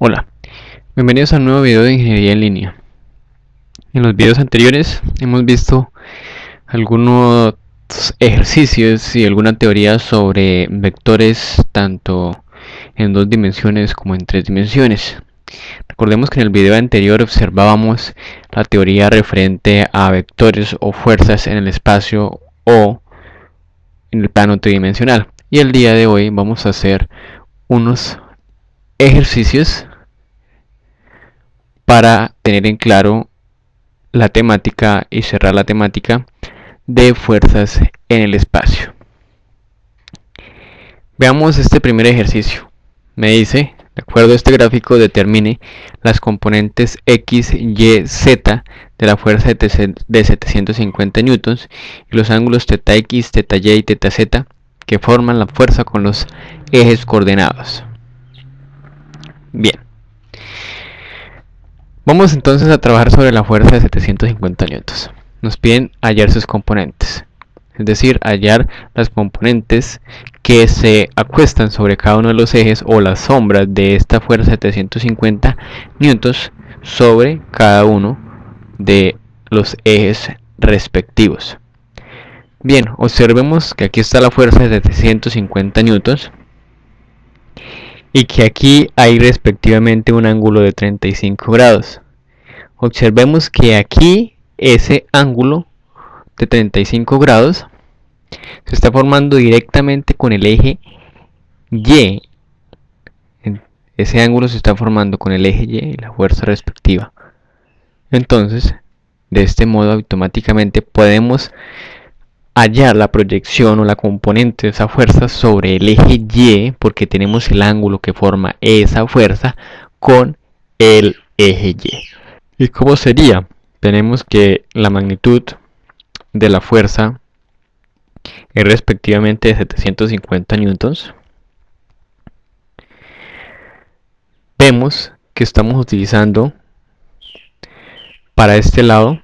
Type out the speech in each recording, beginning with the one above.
Hola, bienvenidos a un nuevo video de ingeniería en línea. En los videos anteriores hemos visto algunos ejercicios y alguna teoría sobre vectores tanto en 2 dimensiones como en 3 dimensiones. Recordemos que en el video anterior observábamos la teoría referente a vectores o fuerzas en el espacio o en el plano tridimensional. Y el día de hoy vamos a hacer unos ejercicios para tener en claro la temática y cerrar la temática de fuerzas en el espacio. Veamos este primer ejercicio. Me dice, de acuerdo a este gráfico, determine las componentes X, Y, Z de la fuerza de 750 newtons y los ángulos θx, θy y θz que forman la fuerza con los ejes coordenados. Bien. Vamos entonces a trabajar sobre la fuerza de 750 newtons. Nos piden hallar sus componentes, es decir, hallar las componentes que se acuestan sobre cada uno de los ejes o las sombras de esta fuerza de 750 newtons sobre cada uno de los ejes respectivos. Bien, observemos que aquí está la fuerza de 750 newtons y que aquí hay respectivamente un ángulo de 35 grados. Observemos que aquí ese ángulo de 35 grados se está formando directamente con el eje Y. Ese ángulo se está formando con el eje Y y la fuerza respectiva. Entonces, de este modo automáticamente podemos hallar la proyección o la componente de esa fuerza sobre el eje Y, porque tenemos el ángulo que forma esa fuerza con el eje Y. ¿Y cómo sería? Tenemos que la magnitud de la fuerza es respectivamente de 750 newtons. Vemos que estamos utilizando para este lado,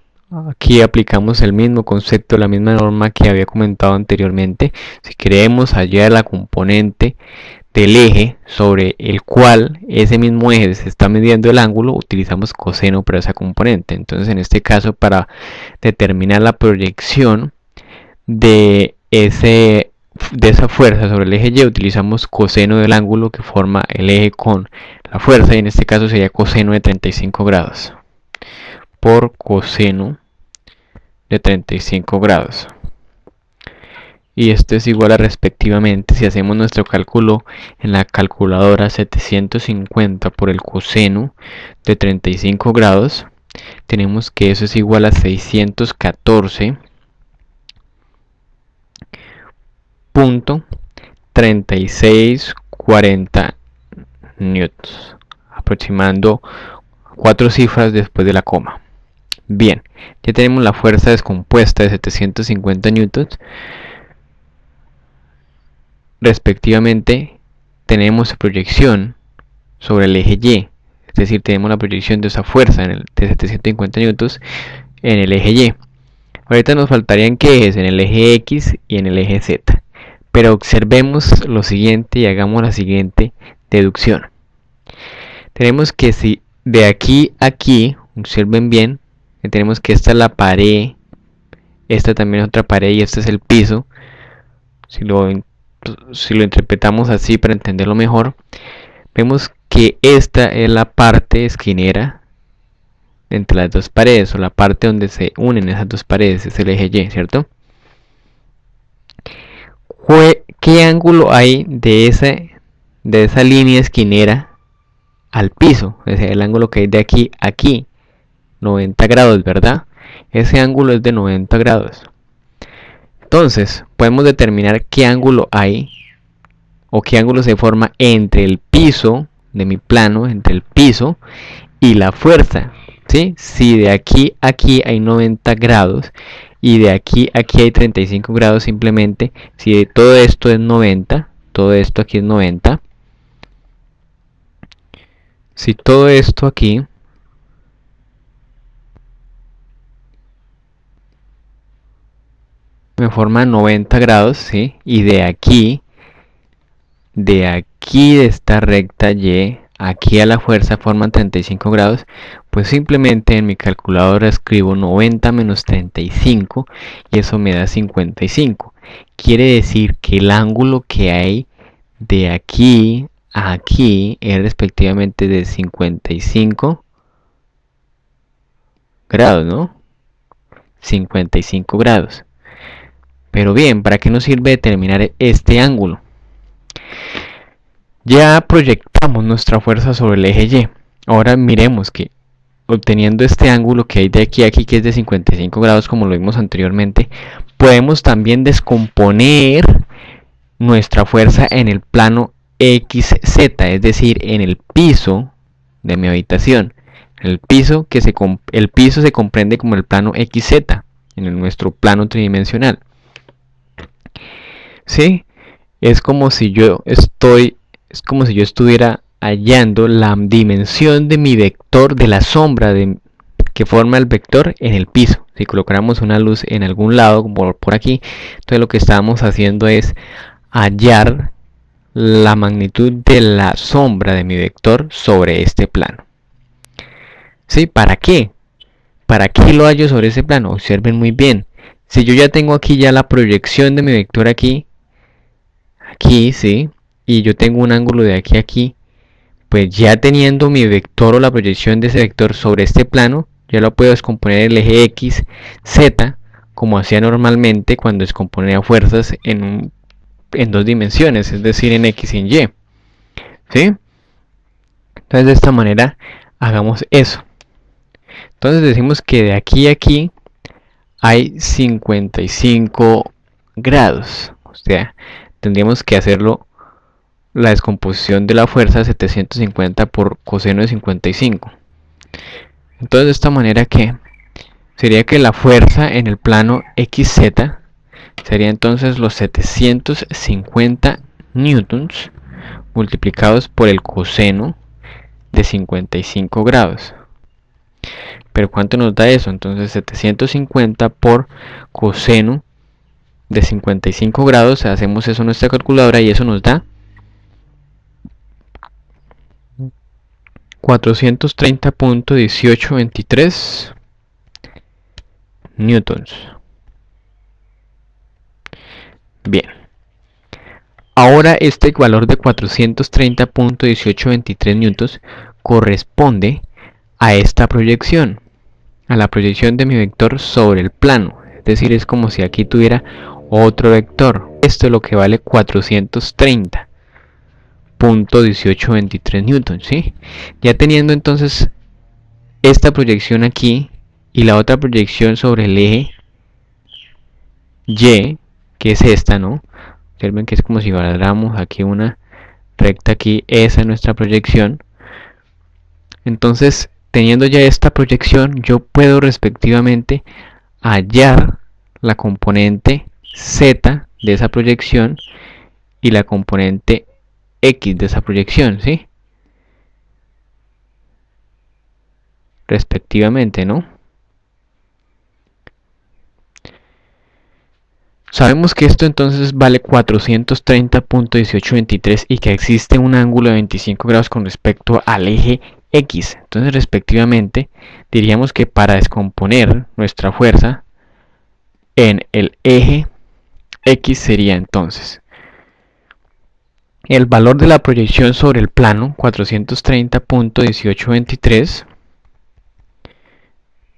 aquí aplicamos el mismo concepto, la misma norma que había comentado anteriormente. Si queremos hallar la componente del eje sobre el cual ese mismo eje se está midiendo el ángulo, utilizamos coseno para esa componente. Entonces, en este caso, para determinar la proyección de esa fuerza sobre el eje Y, utilizamos coseno del ángulo que forma el eje con la fuerza, y en este caso sería coseno de 35 grados por coseno de 35 grados. Y esto es igual a, respectivamente, si hacemos nuestro cálculo en la calculadora, 750 por el coseno de 35 grados, tenemos que eso es igual a 614.3640 newtons, aproximando 4 cifras después de la coma. Bien, ya tenemos la fuerza descompuesta de 750 newtons. Respectivamente, tenemos proyección sobre el eje Y, es decir, tenemos la proyección de esa fuerza de 750 newtons en el eje Y. Ahorita nos faltarían qué ejes, en el eje X y en el eje Z. Pero observemos lo siguiente y hagamos la siguiente deducción. Tenemos que si de aquí a aquí, observen bien, que tenemos que esta es la pared, esta también es otra pared y este es el piso. Si lo interpretamos así para entenderlo mejor, vemos que esta es la parte esquinera entre las dos paredes, o la parte donde se unen esas dos paredes, es el eje Y, ¿cierto? ¿Qué ángulo hay de esa línea esquinera al piso? Es decir, el ángulo que hay de aquí a aquí, 90 grados, ¿verdad? Ese ángulo es de 90 grados. Entonces, podemos determinar qué ángulo hay o qué ángulo se forma entre el piso de mi plano, entre el piso y la fuerza, ¿sí? Si de aquí a aquí hay 90 grados y de aquí a aquí hay 35 grados, simplemente, si todo esto es 90, todo esto aquí es 90, si todo esto aquí me forma 90 grados, ¿sí? Y de aquí de esta recta Y aquí a la fuerza forman 35 grados, pues simplemente en mi calculadora escribo 90 menos 35 y eso me da 55. Quiere decir que el ángulo que hay de aquí a aquí es respectivamente de 55 grados, ¿no? 55 grados. Pero bien, ¿para qué nos sirve determinar este ángulo? Ya proyectamos nuestra fuerza sobre el eje Y. Ahora miremos que obteniendo este ángulo que hay de aquí a aquí, que es de 55 grados, como lo vimos anteriormente, podemos también descomponer nuestra fuerza en el plano XZ, es decir, en el piso de mi habitación. El piso se comprende como el plano XZ, en nuestro plano tridimensional. ¿Sí? Es como si yo estuviera hallando la dimensión de mi vector, de la sombra que forma el vector en el piso. Si colocáramos una luz en algún lado, como por aquí, entonces lo que estamos haciendo es hallar la magnitud de la sombra de mi vector sobre este plano. ¿Sí? ¿Para qué? ¿Para qué lo hallo sobre ese plano? Observen muy bien. Si yo ya tengo aquí ya la proyección de mi vector aquí, ¿sí? Y yo tengo un ángulo de aquí a aquí, pues ya teniendo mi vector o la proyección de ese vector sobre este plano, ya lo puedo descomponer en el eje X, Z, como hacía normalmente cuando descomponía fuerzas en dos dimensiones, es decir, en X y en Y. ¿Sí? Entonces de esta manera hagamos eso. Entonces decimos que de aquí a aquí hay 55 grados. O sea, tendríamos que hacerlo la descomposición de la fuerza 750 por coseno de 55. Entonces de esta manera que sería que la fuerza en el plano XZ sería entonces los 750 newtons multiplicados por el coseno de 55 grados. Pero ¿cuánto nos da eso? Entonces 750 por coseno de 55 grados, hacemos eso en nuestra calculadora y eso nos da 430.1823 newtons. Bien. Ahora este valor de 430.1823 newtons corresponde a esta proyección, a la proyección de mi vector sobre el plano. Es decir, es como si aquí tuviera otro vector. Esto es lo que vale 430.1823 newtons, ¿sí? Ya teniendo entonces esta proyección aquí y la otra proyección sobre el eje Y, que es esta, ¿no? Observen que es como si guardáramos aquí una recta aquí, esa es nuestra proyección. Entonces, teniendo ya esta proyección, yo puedo respectivamente hallar la componente Z de esa proyección y la componente X de esa proyección, ¿sí? Respectivamente, ¿no? Sabemos que esto entonces vale 430.1823 y que existe un ángulo de 25 grados con respecto al eje X. Entonces, respectivamente, diríamos que para descomponer nuestra fuerza en el eje X sería entonces el valor de la proyección sobre el plano, 430.1823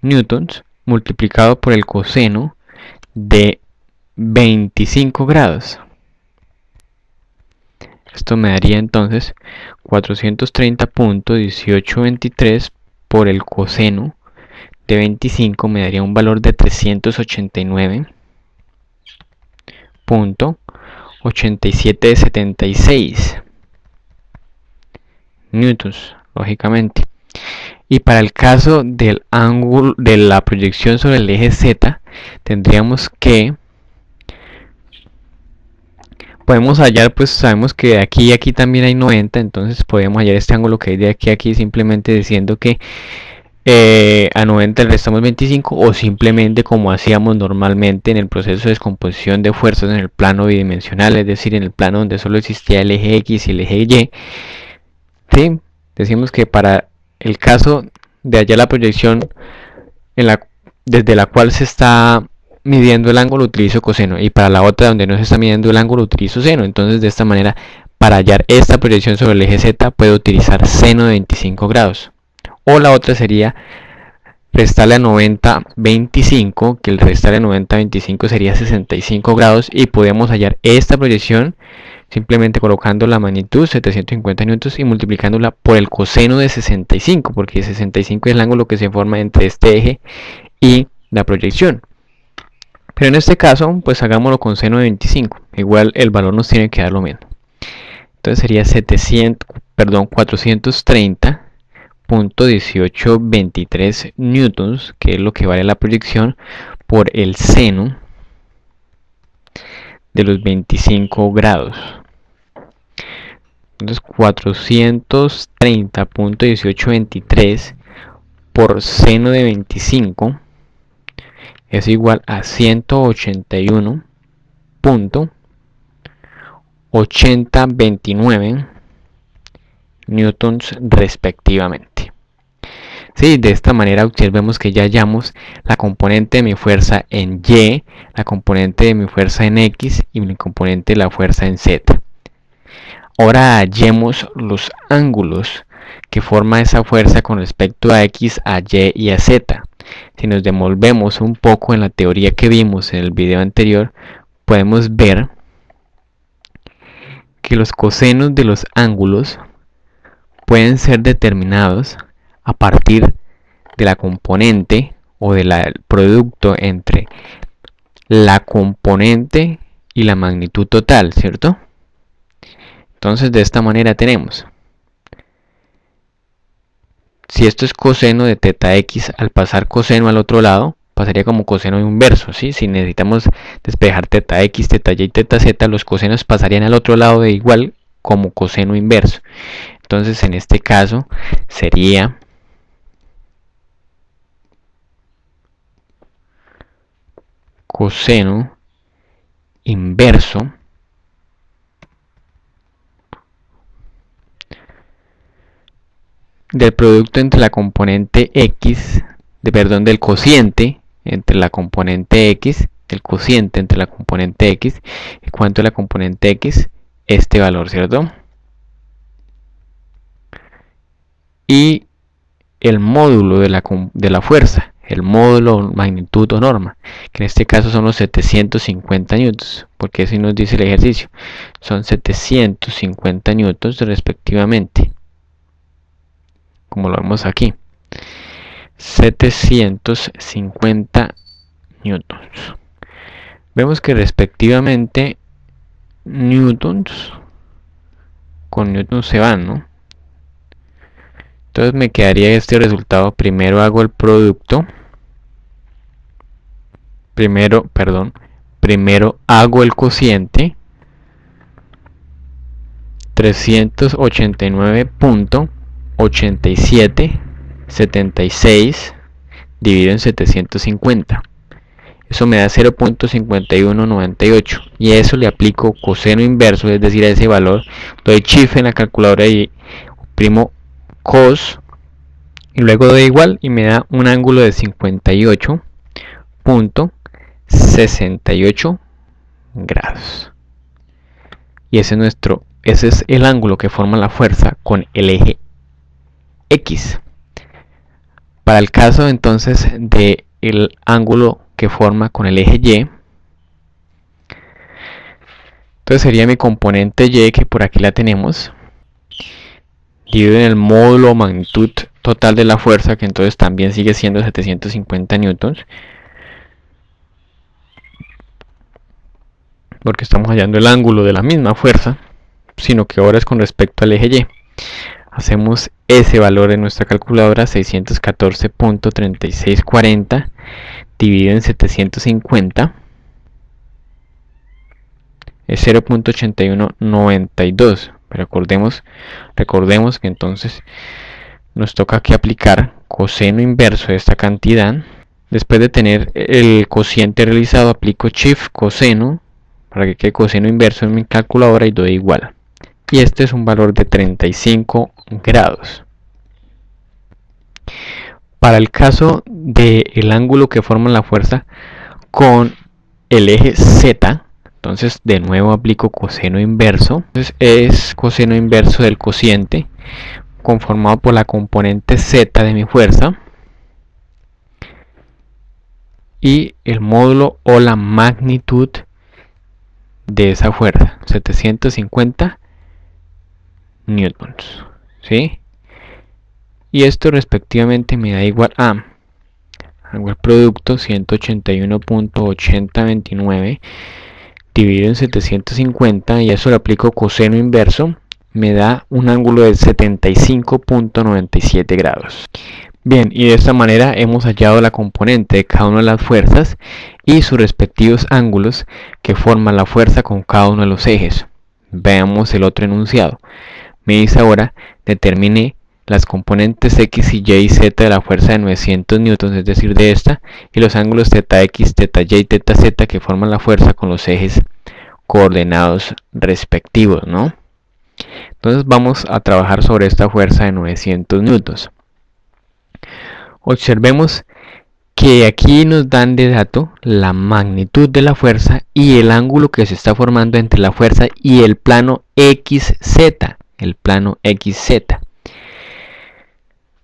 newtons, multiplicado por el coseno de 25 grados. Esto me daría entonces 430.1823 por el coseno de 25 me daría un valor de 389.8776 newtons, lógicamente. Y para el caso del ángulo de la proyección sobre el eje Z, tendríamos que podemos hallar, pues sabemos que de aquí y aquí también hay 90, entonces podemos hallar este ángulo que hay de aquí a aquí simplemente diciendo que a 90 le restamos 25 o simplemente como hacíamos normalmente en el proceso de descomposición de fuerzas en el plano bidimensional, es decir, en el plano donde solo existía el eje X y el eje Y, ¿sí? Decimos que para el caso de hallar la proyección desde la cual se está midiendo el ángulo utilizo coseno, y para la otra donde no se está midiendo el ángulo utilizo seno. Entonces de esta manera, para hallar esta proyección sobre el eje Z puedo utilizar seno de 25 grados. O la otra sería restarle a 90 25, que el restarle a 90 25 sería 65 grados, y podemos hallar esta proyección simplemente colocando la magnitud 750 newtons y multiplicándola por el coseno de 65, porque 65 es el ángulo que se forma entre este eje y la proyección. Pero en este caso, pues hagámoslo con seno de 25. Igual el valor nos tiene que dar lo mismo. Entonces sería 430.1823 newtons, que es lo que vale la proyección, por el seno de los 25 grados. Entonces 430.1823 por seno de 25 es igual a 181.8029 newtons respectivamente. Sí, de esta manera observemos que ya hallamos la componente de mi fuerza en Y, la componente de mi fuerza en X y mi componente de la fuerza en Z. Ahora hallemos los ángulos que forma esa fuerza con respecto a X, a Y y a Z. Si nos devolvemos un poco en la teoría que vimos en el video anterior, podemos ver que los cosenos de los ángulos pueden ser determinados a partir de la componente o del producto entre la componente y la magnitud total, ¿cierto? Entonces de esta manera tenemos, si esto es coseno de teta x, al pasar coseno al otro lado, pasaría como coseno inverso, ¿sí? Si necesitamos despejar teta x, teta y, teta z, los cosenos pasarían al otro lado de igual como coseno inverso. Entonces en este caso sería coseno inverso del producto entre la componente x, del cociente entre la componente x, el cociente entre la componente x, y cuánto es la componente x, este valor, ¿cierto? Y el módulo de la fuerza, el módulo, magnitud o norma, que en este caso son los 750 newtons, porque así nos dice el ejercicio, son 750 newtons respectivamente, como lo vemos aquí, 750 newtons. Vemos que respectivamente newtons con newtons se van, ¿no? Entonces me quedaría este resultado. Primero hago el producto. Primero hago el cociente. 389.8776 dividido en 750. Eso me da 0.5198. Y a eso le aplico coseno inverso, es decir, a ese valor. Doy shift en la calculadora y oprimo cos. Y luego doy igual y me da un ángulo de 58.68 grados. Y ese es el ángulo que forma la fuerza con el eje X. Para el caso entonces del ángulo que forma con el eje Y, entonces sería mi componente Y, que por aquí la tenemos, dividido en el módulo o magnitud total de la fuerza, que entonces también sigue siendo 750 newtons, porque estamos hallando el ángulo de la misma fuerza, sino que ahora es con respecto al eje Y. Hacemos ese valor en nuestra calculadora, 614.3640 dividido en 750 es 0.8192. Recordemos que entonces nos toca aquí aplicar coseno inverso de esta cantidad. Después de tener el cociente realizado, aplico shift coseno para que quede coseno inverso en mi calculadora y doy igual. Y este es un valor de 35 grados. Para el caso del ángulo que forma la fuerza con el eje Z, entonces de nuevo aplico coseno inverso. Entonces es coseno inverso del cociente conformado por la componente Z de mi fuerza y el módulo o la magnitud de esa fuerza, 750 newtons, ¿sí? Y esto respectivamente me da igual a, hago el producto, 181.8029 dividido en 750 y a eso le aplico coseno inverso, me da un ángulo de 75.97 grados. Bien, y de esta manera hemos hallado la componente de cada una de las fuerzas y sus respectivos ángulos que forman la fuerza con cada uno de los ejes. Veamos el otro enunciado. Me dice ahora, determine las componentes X y Y y Z de la fuerza de 900 newtons, es decir, de esta, y los ángulos θX, θY y θZ que forman la fuerza con los ejes coordenados respectivos, ¿no? Entonces vamos a trabajar sobre esta fuerza de 900 newtons. Observemos que aquí nos dan de dato la magnitud de la fuerza y el ángulo que se está formando entre la fuerza y el plano XZ,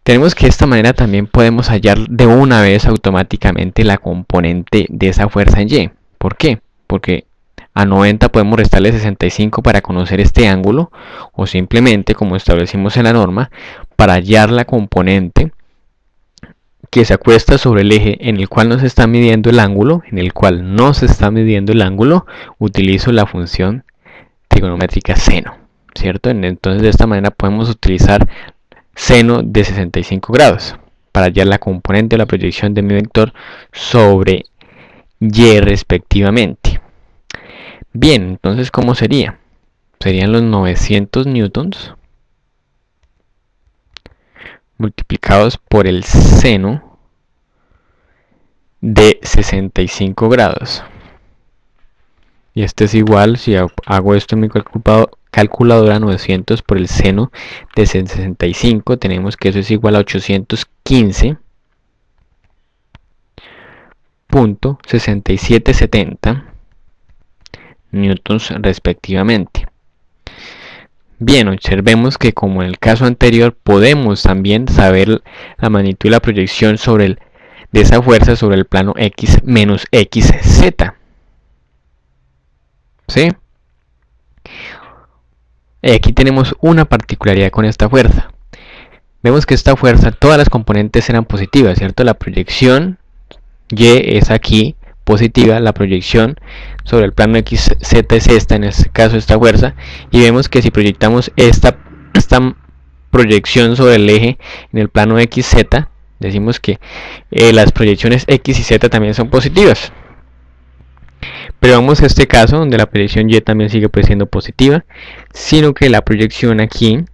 Tenemos que de esta manera también podemos hallar de una vez automáticamente la componente de esa fuerza en Y. ¿Por qué? Porque a 90 podemos restarle 65 para conocer este ángulo, o simplemente, como establecimos en la norma, para hallar la componente que se acuesta sobre el eje en el cual no se está midiendo el ángulo, utilizo la función trigonométrica seno, ¿cierto? Entonces de esta manera podemos utilizar seno de 65 grados para hallar la componente de la proyección de mi vector sobre Y respectivamente. Bien, entonces ¿cómo sería? Serían los 900 newtons multiplicados por el seno de 65 grados. Y este es igual, si hago esto en mi calculadora, 900 por el seno de 65, tenemos que eso es igual a 815.6770 newtons respectivamente. Bien, observemos que como en el caso anterior podemos también saber la magnitud de la proyección de esa fuerza sobre el plano X menos XZ. ¿Sí? Aquí tenemos una particularidad con esta fuerza. Vemos que esta fuerza, todas las componentes eran positivas, ¿cierto? La proyección Y es aquí positiva, la proyección sobre el plano XZ es esta, en este caso esta fuerza, y vemos que si proyectamos esta proyección sobre el eje en el plano XZ, decimos que las proyecciones X y Z también son positivas. Pero vamos a este caso donde la proyección Y también sigue pues siendo positiva, sino que la proyección aquí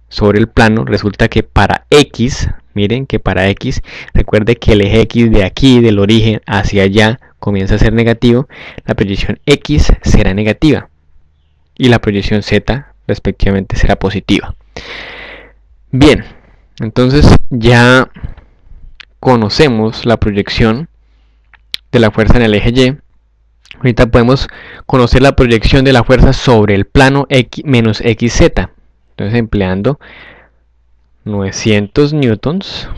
sobre el plano resulta que para X, miren que para X, recuerde que el eje X de aquí, del origen hacia allá, comienza a ser negativo, la proyección X será negativa y la proyección Z respectivamente será positiva. Bien, entonces ya conocemos la proyección de la fuerza en el eje Y. Ahorita podemos conocer la proyección de la fuerza sobre el plano X menos XZ. Entonces empleando 900 newtons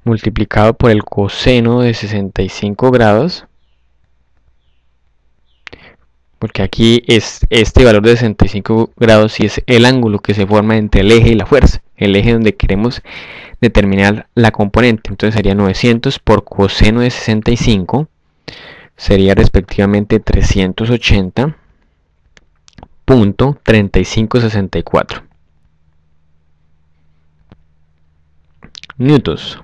multiplicado por el coseno de 65 grados, porque aquí es este valor de 65 grados y es el ángulo que se forma entre el eje y la fuerza, el eje donde queremos determinar la componente. Entonces sería 900 por coseno de 65, sería respectivamente 380.3564 newtons.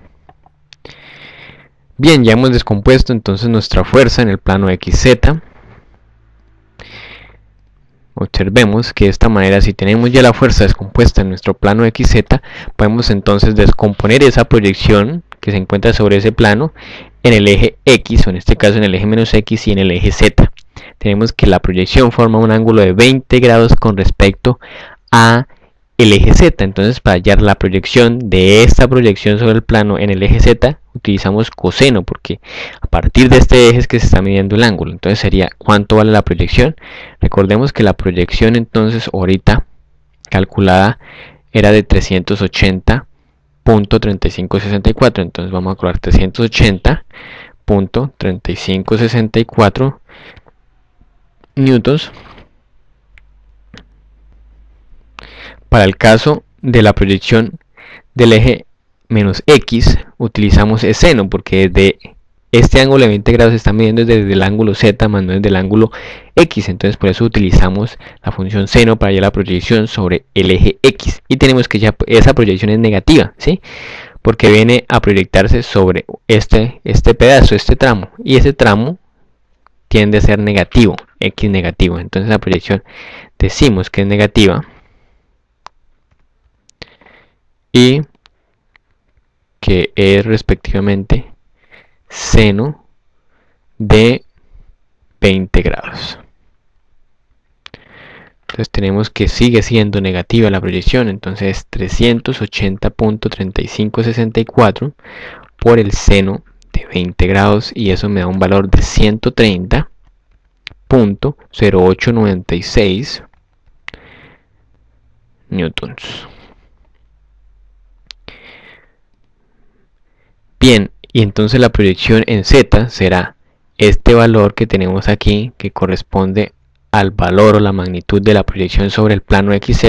Bien, ya hemos descompuesto entonces nuestra fuerza en el plano XZ. Observemos que de esta manera, si tenemos ya la fuerza descompuesta en nuestro plano XZ, podemos entonces descomponer esa proyección que se encuentra sobre ese plano en el eje X, o en este caso en el eje menos X y en el eje Z. Tenemos que la proyección forma un ángulo de 20 grados con respecto a el eje Z. Entonces, para hallar la proyección de esta proyección sobre el plano en el eje Z, utilizamos coseno, porque a partir de este eje es que se está midiendo el ángulo. Entonces sería cuánto vale la proyección. Recordemos que la proyección entonces ahorita calculada era de 380.3564. Entonces vamos a calcular 380.3564 newtons. Para el caso de la proyección del eje menos X, utilizamos el seno, porque desde este ángulo de 20 grados se está midiendo desde el ángulo Z más no desde el ángulo X. Entonces por eso utilizamos la función seno para hallar la proyección sobre el eje X. Y tenemos que ya esa proyección es negativa, ¿sí? Porque viene a proyectarse sobre este pedazo, este tramo. Y ese tramo tiende a ser negativo, X negativo. Entonces la proyección decimos que es negativa. Y que es respectivamente seno de 20 grados. Entonces tenemos que sigue siendo negativa la proyección. Entonces 380.3564 por el seno de 20 grados, y eso me da un valor de 130.0896 newtons. Bien, y entonces la proyección en Z será este valor que tenemos aquí, que corresponde al valor o la magnitud de la proyección sobre el plano XZ,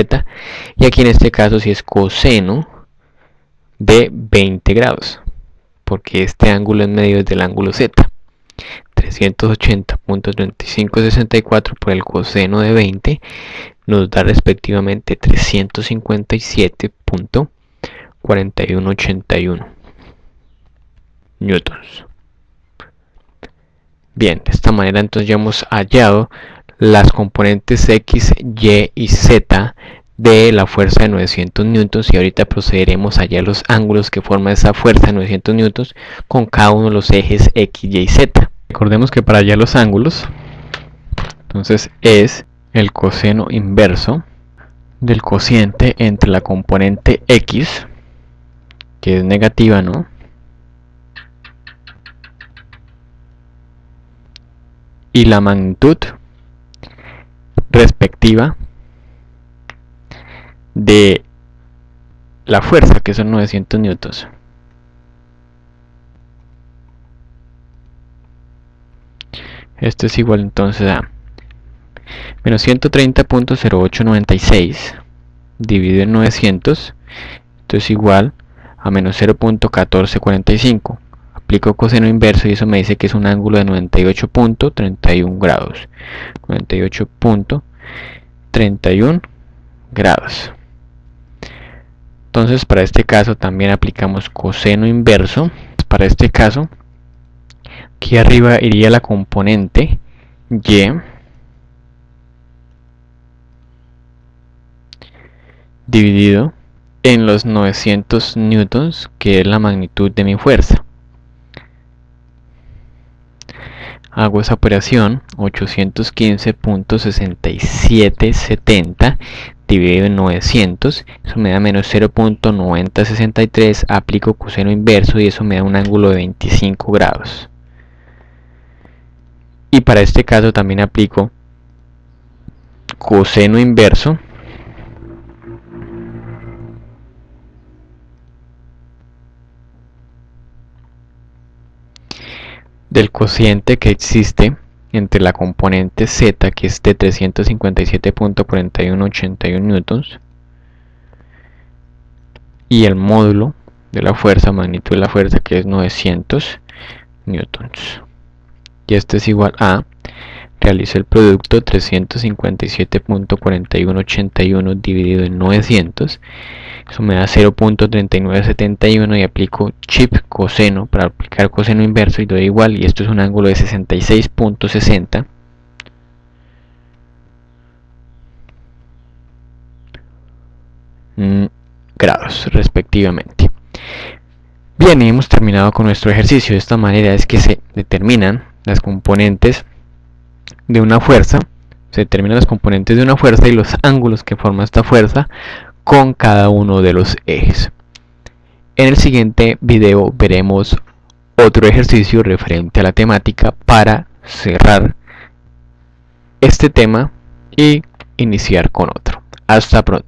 y aquí en este caso si es coseno de 20 grados, porque este ángulo es medido desde el ángulo Z. 380.3564 por el coseno de 20 nos da respectivamente 357.4181 newtons. Bien, de esta manera entonces ya hemos hallado las componentes X, Y y Z de la fuerza de 900 newtons, y ahorita procederemos a hallar los ángulos que forman esa fuerza de 900 newtons con cada uno de los ejes X, Y y Z. Recordemos que para hallar los ángulos, entonces es el coseno inverso del cociente entre la componente X, que es negativa, ¿no?, y la magnitud respectiva de la fuerza, que son 900 newtons. Esto es igual entonces a menos 130.0896 dividido en 900. Esto es igual a menos 0.1445. Aplico coseno inverso y eso me dice que es un ángulo de 98.31 grados. 98.31 grados. Entonces para este caso también aplicamos coseno inverso. Para este caso, aquí arriba iría la componente Y dividido en los 900 newtons, que es la magnitud de mi fuerza. Hago esa operación, 815.6770 dividido en 900, eso me da menos 0.9063, aplico coseno inverso y eso me da un ángulo de 25 grados. Y para este caso también aplico coseno inverso del cociente que existe entre la componente Z, que es de 357.4181 newtons, y el módulo de la fuerza, magnitud de la fuerza, que es 900 newtons. Y esto es igual a, realizo el producto, 357.4181 dividido en 900, eso me da 0.3971, y aplico chip coseno para aplicar coseno inverso y doy igual, y esto es un ángulo de 66.60 grados respectivamente. Bien, y hemos terminado con nuestro ejercicio. De esta manera es que se determinan las componentes de una fuerza, y los ángulos que forma esta fuerza con cada uno de los ejes. En el siguiente video veremos otro ejercicio referente a la temática para cerrar este tema y iniciar con otro. Hasta pronto.